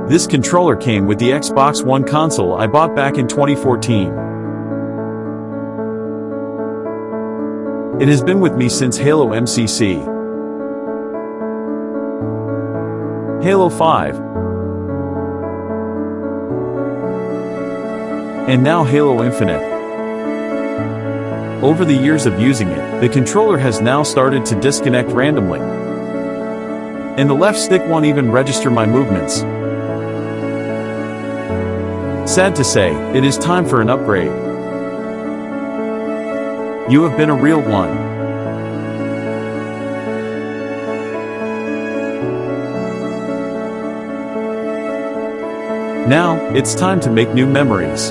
This controller came with the Xbox One console I bought back in 2014. It has been with me since Halo MCC, Halo 5, and now Halo Infinite. Over the years of using it, the controller has now started to disconnect randomly, and the left stick won't even register my movements. Sad to say, it is time for an upgrade. You have been a real one. Now, it's time to make new memories.